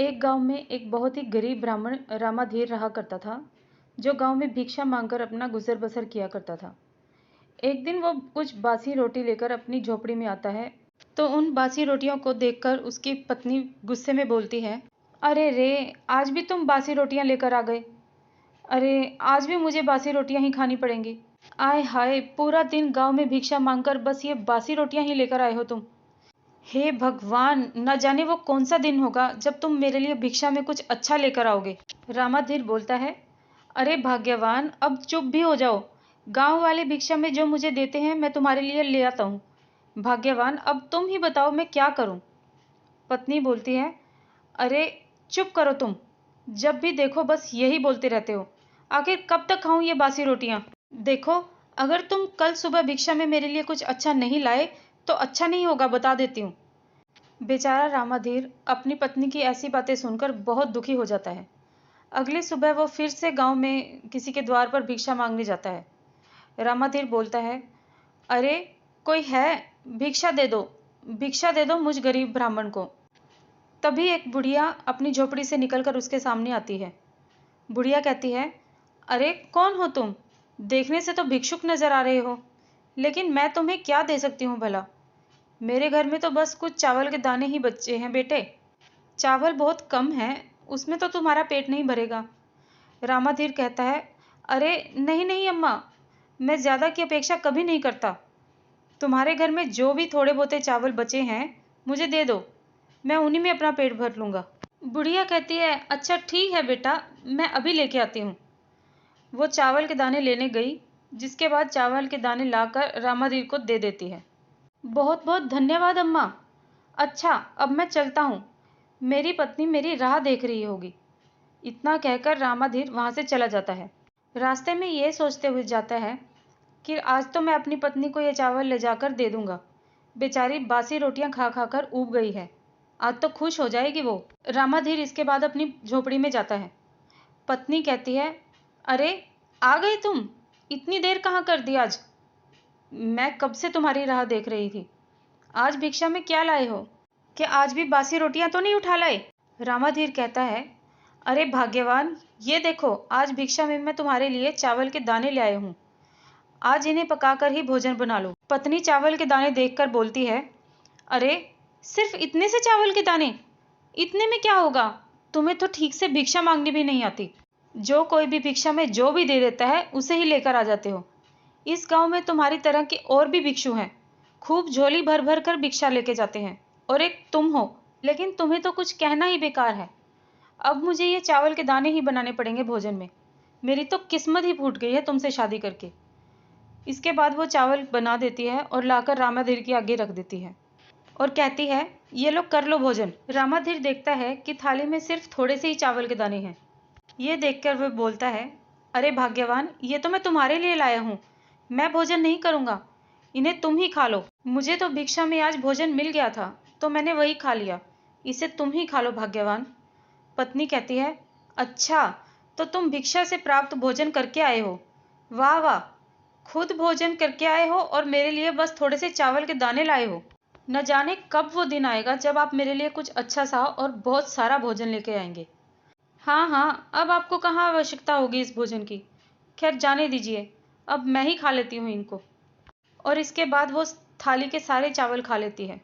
एक गांव में एक बहुत ही गरीब ब्राह्मण रामाधीर रहा करता था, जो गांव में भिक्षा मांगकर अपना गुजर बसर किया करता था। एक दिन वो कुछ बासी रोटी लेकर अपनी झोपड़ी में आता है, तो उन बासी रोटियों को देखकर उसकी पत्नी गुस्से में बोलती है, अरे रे, आज भी तुम बासी रोटियां लेकर आ गए। अरे, आज भी मुझे बासी रोटियां ही खानी पड़ेंगी। आय हाय, पूरा दिन गांव में भिक्षा मांगकर बस ये बासी रोटियां ही लेकर आए हो तुम। हे भगवान, न जाने वो कौन सा दिन होगा जब तुम मेरे लिए भिक्षा में कुछ अच्छा लेकर आओगे। रामाधीर बोलता है, अरे भाग्यवान, अब चुप भी हो जाओ। गांव वाले भिक्षा में जो मुझे देते हैं मैं तुम्हारे लिए ले आता हूँ। भाग्यवान, अब तुम ही बताओ मैं क्या करूँ। पत्नी बोलती है, अरे चुप करो तुम, जब भी देखो बस यही बोलते रहते हो। आखिर कब तक खाऊं ये बासी रोटियां। देखो, अगर तुम कल सुबह भिक्षा में मेरे लिए कुछ अच्छा नहीं लाए तो अच्छा नहीं होगा, बता देती हूँ। बेचारा रामाधीर अपनी पत्नी की ऐसी बातें सुनकर बहुत दुखी हो जाता है। अगली सुबह वो फिर से गांव में किसी के द्वार पर भिक्षा मांगने जाता है। रामाधीर बोलता है, अरे कोई है, भिक्षा दे दो मुझ गरीब ब्राह्मण को। तभी एक बुढ़िया अपनी झोपड़ी से निकलकर उसके सामने आती है। बुढ़िया कहती है, अरे कौन हो तुम? देखने से तो भिक्षुक नजर आ रहे हो, लेकिन मैं तुम्हें क्या दे सकती हूँ भला? मेरे घर में तो बस कुछ चावल के दाने ही बचे हैं बेटे। चावल बहुत कम है, उसमें तो तुम्हारा पेट नहीं भरेगा। रामाधीर कहता है, अरे नहीं नहीं अम्मा, मैं ज़्यादा की अपेक्षा कभी नहीं करता। तुम्हारे घर में जो भी थोड़े बहुते चावल बचे हैं मुझे दे दो, मैं उन्हीं में अपना पेट भर लूँगा। बुढ़िया कहती है, अच्छा ठीक है बेटा, मैं अभी लेके आती हूँ। वो चावल के दाने लेने गई, जिसके बाद चावल के दाने लाकर रामाधीर को दे देती है। बहुत बहुत धन्यवाद अम्मा। अच्छा, अब मैं चलता हूँ, मेरी पत्नी मेरी राह देख रही होगी। इतना कहकर रामाधीर वहाँ से चला जाता है। रास्ते में ये सोचते हुए जाता है कि आज तो मैं अपनी पत्नी को ये चावल ले जाकर दे दूंगा। बेचारी बासी रोटियां खा खा कर ऊब गई है, आज तो खुश हो जाएगी वो। रामाधीर इसके बाद अपनी झोपड़ी में जाता है। पत्नी कहती है, अरे आ गई तुम, इतनी देर कहाँ कर दी आज? मैं कब से तुम्हारी राह देख रही थी। आज भिक्षा में क्या लाए हो? क्या आज भी बासी रोटियां तो नहीं उठा लाए? रामाधीर कहता है, अरे भाग्यवान, ये देखो, आज भिक्षा में मैं तुम्हारे लिए चावल के दाने ले आया हूँ। आज इन्हें पकाकर ही भोजन बना लो। पत्नी चावल के दाने देखकर बोलती है, अरे सिर्फ इतने से चावल के दाने? इतने में क्या होगा? तुम्हें तो ठीक से भिक्षा मांगनी भी नहीं आती। जो कोई भी भिक्षा में जो भी दे देता है उसे ही लेकर आ जाते हो। इस गांव में तुम्हारी तरह के और भी भिक्षु हैं, खूब झोली भर भर कर भिक्षा लेके जाते हैं, और एक तुम हो, लेकिन तुम्हें तो कुछ कहना ही बेकार है। अब मुझे ये चावल के दाने ही बनाने पड़ेंगे भोजन में। मेरी तो किस्मत ही फूट गई है तुमसे शादी करके। इसके बाद वो चावल बना देती है और लाकर रामाधीर के आगे रख देती है और कहती है, ये लो कर लो भोजन। रामाधीर देखता है कि थाली में सिर्फ थोड़े से ही चावल के दाने हैं। ये देखकर वह बोलता है, अरे भाग्यवान, ये तो मैं तुम्हारे लिए लाया हूँ, मैं भोजन नहीं करूँगा, इन्हें तुम ही खा लो। मुझे तो भिक्षा में आज भोजन मिल गया था तो मैंने वही खा लिया, इसे तुम ही खा लो भाग्यवान। पत्नी कहती है, अच्छा, तो तुम भिक्षा से प्राप्त भोजन करके आए हो? वाह वाह, खुद भोजन करके आए हो और मेरे लिए बस थोड़े से चावल के दाने लाए हो। न जाने कब वो दिन आएगा जब आप मेरे लिए कुछ अच्छा सा और बहुत सारा भोजन लेके आएंगे। हाँ हाँ, अब आपको कहाँ आवश्यकता होगी इस भोजन की। खैर जाने दीजिए, अब मैं ही खा लेती हूँ इनको। और इसके बाद वो थाली के सारे चावल खा लेती है।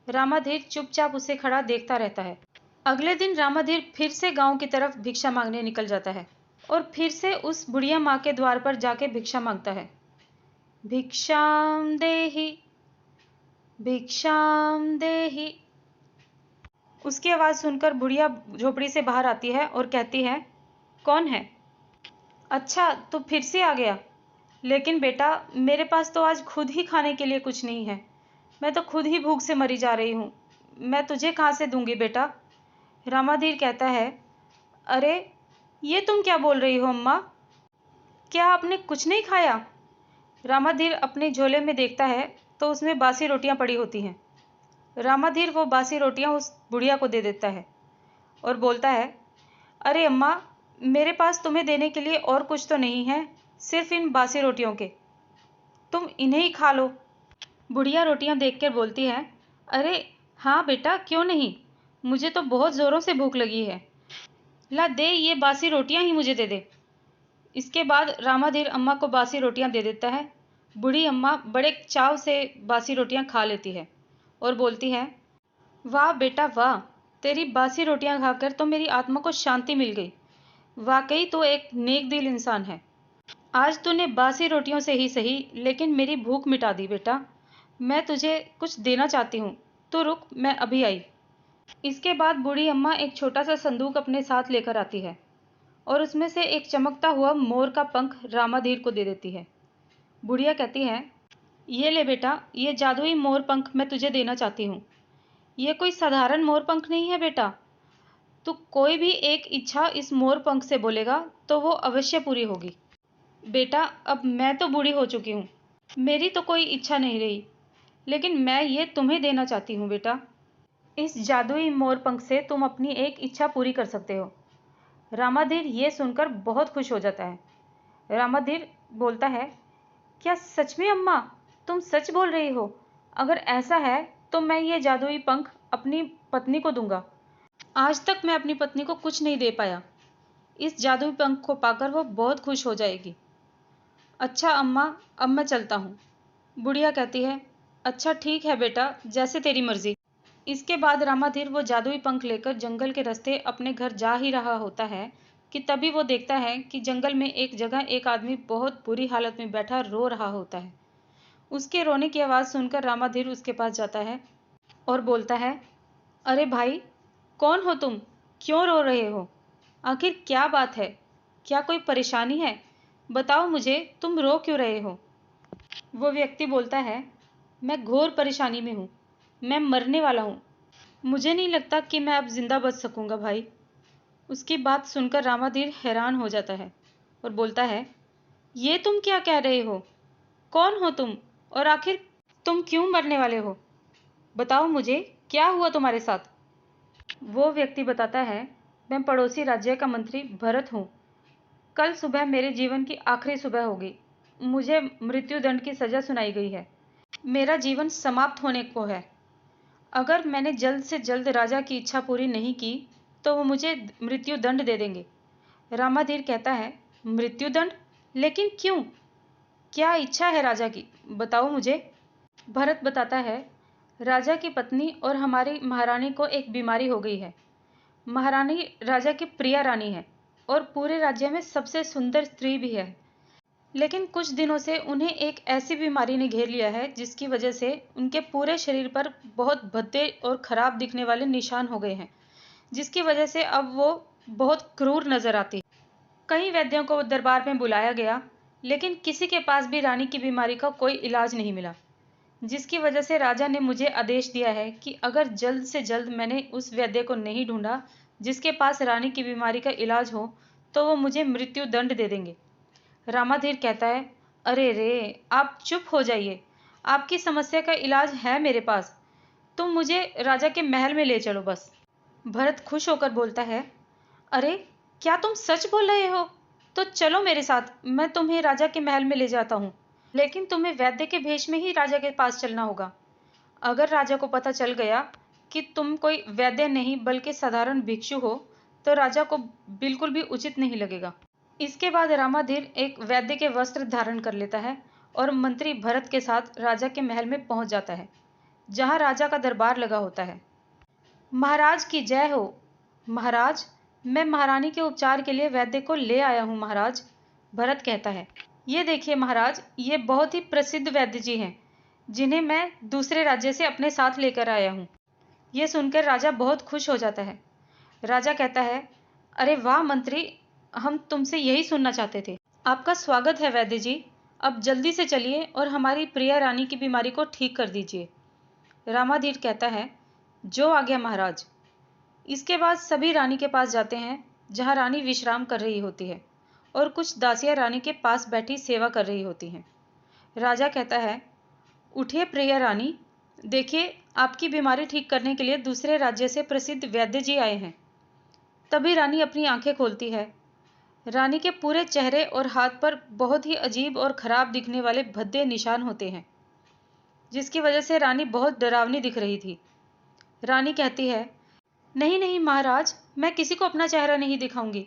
रामाधीर चुपचाप उसे खड़ा देखता रहता है। अगले दिन रामाधीर फिर से गांव की तरफ भिक्षा मांगने निकल जाता है और फिर से उस बुढ़िया माँ के द्वार पर जाके भिक्षा मांगता है। भिक्षाम देहि, भिक्षाम देहि। उसकी आवाज़ सुनकर बुढ़िया झोपड़ी से बाहर आती है और कहती है, कौन है? अच्छा, तो फिर से आ गया। लेकिन बेटा, मेरे पास तो आज खुद ही खाने के लिए कुछ नहीं है, मैं तो खुद ही भूख से मरी जा रही हूँ, मैं तुझे कहाँ से दूंगी बेटा? रामाधीर कहता है, अरे ये तुम क्या बोल रही हो अम्मा? क्या आपने कुछ नहीं खाया? रामाधीर अपने झोले में देखता है तो उसमें बासी रोटियां पड़ी होती हैं। रामाधीर वो बासी रोटियां उस बुढ़िया को दे देता है और बोलता है, अरे अम्मा, मेरे पास तुम्हें देने के लिए और कुछ तो नहीं है, सिर्फ इन बासी रोटियों के, तुम इन्हें ही खा लो। बुढ़िया रोटियां देखकर बोलती है, अरे हाँ बेटा, क्यों नहीं, मुझे तो बहुत ज़ोरों से भूख लगी है। ला दे, ये बासी रोटियां ही मुझे दे दे। इसके बाद रामाधीर अम्मा को बासी रोटियां दे देता है। बूढ़ी अम्मा बड़े चाव से बासी रोटियां खा लेती है और बोलती है, वाह बेटा वाह, तेरी बासी रोटियां खाकर तो मेरी आत्मा को शांति मिल गई। वाकई तो एक नेक दिल इंसान है। आज तूने बासी रोटियों से ही सही, लेकिन मेरी भूख मिटा दी बेटा। मैं तुझे कुछ देना चाहती हूँ, तो रुक, मैं अभी आई। इसके बाद बूढ़ी अम्मा एक छोटा सा संदूक अपने साथ लेकर आती है और उसमें से एक चमकता हुआ मोर का पंख रामाधीर को दे देती है। बुढ़िया कहती है, ये ले बेटा, ये जादुई मोर पंख मैं तुझे देना चाहती हूँ। ये कोई साधारण मोर पंख नहीं है बेटा। तू कोई भी एक इच्छा इस मोर पंख से बोलेगा तो वो अवश्य पूरी होगी। बेटा, अब मैं तो बूढ़ी हो चुकी हूँ, मेरी तो कोई इच्छा नहीं रही, लेकिन मैं ये तुम्हें देना चाहती हूँ बेटा। इस जादुई मोर पंख से तुम अपनी एक इच्छा पूरी कर सकते हो। रामाधीर ये सुनकर बहुत खुश हो जाता है। रामाधीर बोलता है, क्या सच में अम्मा, तुम सच बोल रही हो? अगर ऐसा है तो मैं ये जादुई पंख अपनी पत्नी को दूंगा। आज तक मैं अपनी पत्नी को कुछ नहीं दे पाया। इस जादुई पंख को पाकर वो बहुत खुश हो जाएगी। अच्छा अम्मा, अब मैं चलता हूँ। बुढ़िया कहती है, अच्छा ठीक है बेटा, जैसे तेरी मर्जी। इसके बाद रामाधीर वो जादुई पंख लेकर जंगल के रास्ते अपने घर जा ही रहा होता है कि तभी वो देखता है कि जंगल में एक जगह एक आदमी बहुत बुरी हालत में बैठा रो रहा होता है। उसके रोने की आवाज़ सुनकर रामाधीर उसके पास जाता है और बोलता है, अरे भाई, कौन हो तुम? क्यों रो रहे हो? आखिर क्या बात है? क्या कोई परेशानी है? बताओ मुझे, तुम रो क्यों रहे हो? वो व्यक्ति बोलता है, मैं घोर परेशानी में हूँ, मैं मरने वाला हूँ। मुझे नहीं लगता कि मैं अब जिंदा बच सकूंगा भाई। उसकी बात सुनकर रामाधीर हैरान हो जाता है और बोलता है, ये तुम क्या कह रहे हो? कौन हो तुम और आखिर तुम क्यों मरने वाले हो? बताओ मुझे, क्या हुआ तुम्हारे साथ? वो व्यक्ति बताता है, मैं पड़ोसी राज्य का मंत्री भरत हूँ। कल सुबह मेरे जीवन की आखिरी सुबह होगी। मुझे मृत्युदंड की सजा सुनाई गई है। मेरा जीवन समाप्त होने को है। अगर मैंने जल्द से जल्द राजा की इच्छा पूरी नहीं की तो वो मुझे मृत्युदंड दे देंगे। रामाधीर कहता है, मृत्युदंड? लेकिन क्यों? क्या इच्छा है राजा की? बताओ मुझे। भरत बताता है, राजा की पत्नी और हमारी महारानी को एक बीमारी हो गई है। महारानी राजा की प्रिय रानी है और पूरे राज्य में सबसे सुंदर स्त्री भी है। लेकिन कुछ दिनों से उन्हें एक ऐसी बीमारी ने घेर लिया है जिसकी वजह से उनके पूरे शरीर पर बहुत भद्दे और खराब दिखने वाले निशान हो गए हैं, जिसकी वजह से अब वो बहुत क्रूर नजर आती है। कई वैद्यों को दरबार में बुलाया गया, लेकिन किसी के पास भी रानी की बीमारी का कोई इलाज नहीं मिला, जिसकी वजह से राजा ने मुझे आदेश दिया है कि अगर जल्द से जल्द मैंने उस वैद्य को नहीं ढूंढा जिसके पास रानी की बीमारी का इलाज हो तो वो मुझे मृत्यु दंड दे देंगे। रामाधीर कहता है, अरे रे, आप चुप हो जाइए। आपकी समस्या का इलाज है मेरे पास। तुम मुझे राजा के महल में ले चलो बस। भरत खुश होकर बोलता है, अरे, क्या तुम सच बोल रहे हो? तो चलो मेरे साथ, मैं तुम्हें राजा के महल में ले जाता हूँ। लेकिन तुम्हें वैद्य के भेष में ही राजा के पास चलना होगा। अगर राजा को पता चल गया कि तुम कोई वैद्य नहीं बल्कि साधारण भिक्षु हो तो राजा को बिल्कुल भी उचित नहीं लगेगा। इसके बाद रामाधीर एक वैद्य के वस्त्र धारण कर लेता है और मंत्री भरत के साथ राजा के महल में पहुंच जाता है, जहां राजा का दरबार लगा होता है। महाराज की जय हो। महाराज, मैं महारानी के उपचार के लिए वैद्य को ले आया हूँ महाराज। भरत कहता है, ये देखिए महाराज, ये बहुत ही प्रसिद्ध वैद्य जी हैं, जिन्हें मैं दूसरे राज्य से अपने साथ लेकर आया हूँ। ये सुनकर राजा बहुत खुश हो जाता है। राजा कहता है, अरे वाह मंत्री, हम तुमसे यही सुनना चाहते थे। आपका स्वागत है वैद्य जी। अब जल्दी से चलिए और हमारी प्रिय रानी की बीमारी को ठीक कर दीजिए। रामाधीर कहता है, जो आज्ञा महाराज। इसके बाद सभी रानी के पास जाते हैं, जहां रानी विश्राम कर रही होती है और कुछ दासियां रानी के पास बैठी सेवा कर रही होती हैं। राजा कहता है, उठिए प्रिय रानी, देखिए आपकी बीमारी ठीक करने के लिए दूसरे राज्य से प्रसिद्ध वैद्य जी आए हैं। तभी रानी अपनी आंखें खोलती है। रानी के पूरे चेहरे और हाथ पर बहुत ही अजीब और खराब दिखने वाले भद्दे निशान होते हैं, जिसकी वजह से रानी बहुत डरावनी दिख रही थी। रानी कहती है, नहीं नहीं महाराज, मैं किसी को अपना चेहरा नहीं दिखाऊंगी।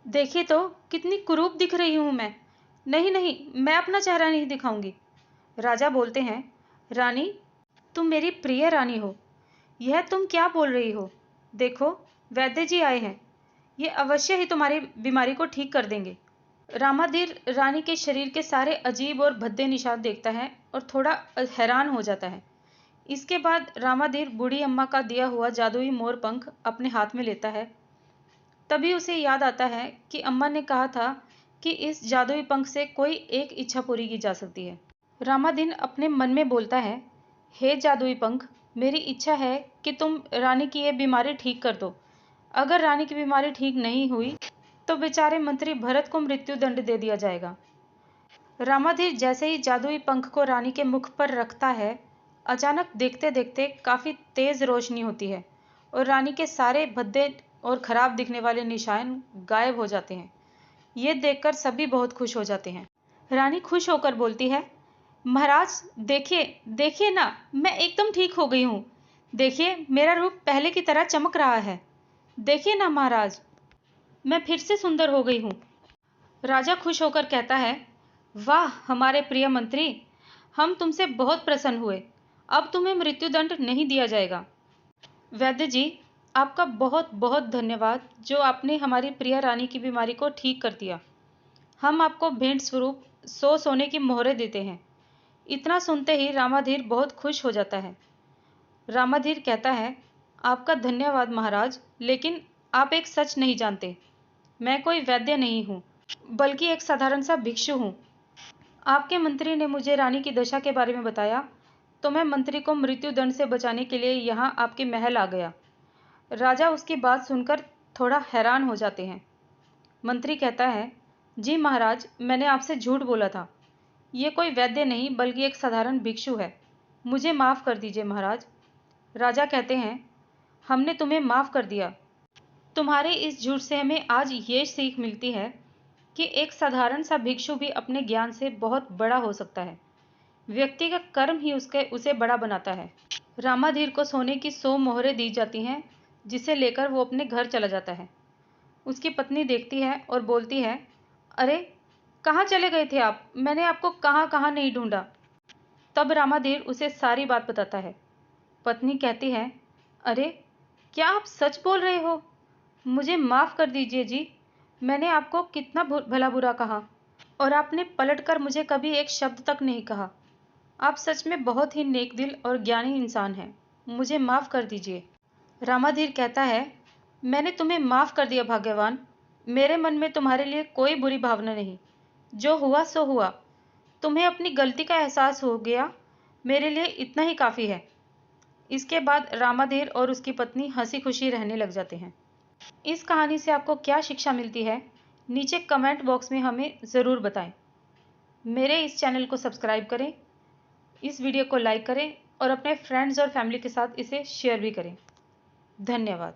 देखिए तो कितनी कुरूप दिख रही हूं मैं। नहीं नहीं, मैं अपना चेहरा नहीं दिखाऊंगी। राजा बोलते हैं, रानी, तुम मेरी प्रिय रानी हो, यह तुम क्या बोल रही हो? देखो, वैद्य जी आए हैं, ये अवश्य ही तुम्हारी बीमारी को ठीक कर देंगे। रामाधीर रानी के शरीर के सारे अजीब और भद्दे निशान देखता है और थोड़ा हैरान हो जाता है। इसके बाद रामाधीर बूढ़ी अम्मा का दिया हुआ जादुई मोर पंख अपने हाथ में लेता है। तभी उसे याद आता है कि अम्मा ने कहा था कि इस जादुई पंख से कोई एक इच्छा पूरी की जा सकती है। रामाधीर अपने मन में बोलता है, हे जादुई पंख, मेरी इच्छा है कि तुम रानी की ये बीमारी ठीक कर दो। अगर रानी की बीमारी ठीक नहीं हुई तो बेचारे मंत्री भरत को मृत्यु दंड दे दिया जाएगा। रामाधीर जैसे ही जादुई पंख को रानी के मुख पर रखता है, अचानक देखते देखते काफी तेज रोशनी होती है और रानी के सारे भद्दे और खराब दिखने वाले निशान गायब हो जाते हैं। ये देखकर सभी बहुत खुश हो जाते हैं। रानी खुश होकर बोलती है, महाराज देखिए, देखिए ना, मैं एकदम ठीक हो गई हूँ। देखिए, मेरा रूप पहले की तरह चमक रहा है। देखिए ना महाराज, मैं फिर से सुंदर हो गई हूँ। राजा खुश होकर कहता है, वाह हमारे प्रिय मंत्री, हम तुमसे बहुत प्रसन्न हुए। अब तुम्हें मृत्युदंड नहीं दिया जाएगा। वैद्य जी, आपका बहुत बहुत धन्यवाद जो आपने हमारी प्रिय रानी की बीमारी को ठीक कर दिया। हम आपको भेंट स्वरूप 100 सोने की मोहरें देते हैं। इतना सुनते ही रामाधीर बहुत खुश हो जाता है। रामाधीर कहता है, आपका धन्यवाद महाराज, लेकिन आप एक सच नहीं जानते। मैं कोई वैद्य नहीं हूँ, बल्कि एक साधारण सा भिक्षु हूँ। आपके मंत्री ने मुझे रानी की दशा के बारे में बताया, तो मैं मंत्री को मृत्यु दंड से बचाने के लिए यहाँ आपके महल आ गया। राजा उसकी बात सुनकर थोड़ा हैरान हो जाते हैं। मंत्री कहता है, जी महाराज, मैंने आपसे झूठ बोला था। ये कोई वैद्य नहीं बल्कि एक साधारण भिक्षु है। मुझे माफ़ कर दीजिए महाराज। राजा कहते हैं, हमने तुम्हें माफ़ कर दिया। तुम्हारे इस झूठ से हमें आज ये सीख मिलती है कि एक साधारण सा भिक्षु भी अपने ज्ञान से बहुत बड़ा हो सकता है। व्यक्ति का कर्म ही उसे बड़ा बनाता है। रामाधीर को सोने की 100 मोहरें दी जाती हैं, जिसे लेकर वो अपने घर चला जाता है। उसकी पत्नी देखती है और बोलती है, अरे कहाँ चले गए थे आप? मैंने आपको कहाँ कहाँ नहीं ढूंढा। तब रामाधीर उसे सारी बात बताता है। पत्नी कहती है, अरे क्या आप सच बोल रहे हो? मुझे माफ़ कर दीजिए जी, मैंने आपको कितना भला बुरा कहा और आपने पलटकर मुझे कभी एक शब्द तक नहीं कहा। आप सच में बहुत ही नेक दिल और ज्ञानी इंसान हैं। मुझे माफ़ कर दीजिए। रामाधीर कहता है, मैंने तुम्हें माफ़ कर दिया भाग्यवान। मेरे मन में तुम्हारे लिए कोई बुरी भावना नहीं। जो हुआ सो हुआ। तुम्हें अपनी गलती का एहसास हो गया, मेरे लिए इतना ही काफ़ी है। इसके बाद रामाधीर और उसकी पत्नी हंसी खुशी रहने लग जाते हैं। इस कहानी से आपको क्या शिक्षा मिलती है, नीचे कमेंट बॉक्स में हमें ज़रूर बताएं। मेरे इस चैनल को सब्सक्राइब करें, इस वीडियो को लाइक करें और अपने फ्रेंड्स और फैमिली के साथ इसे शेयर भी करें। धन्यवाद।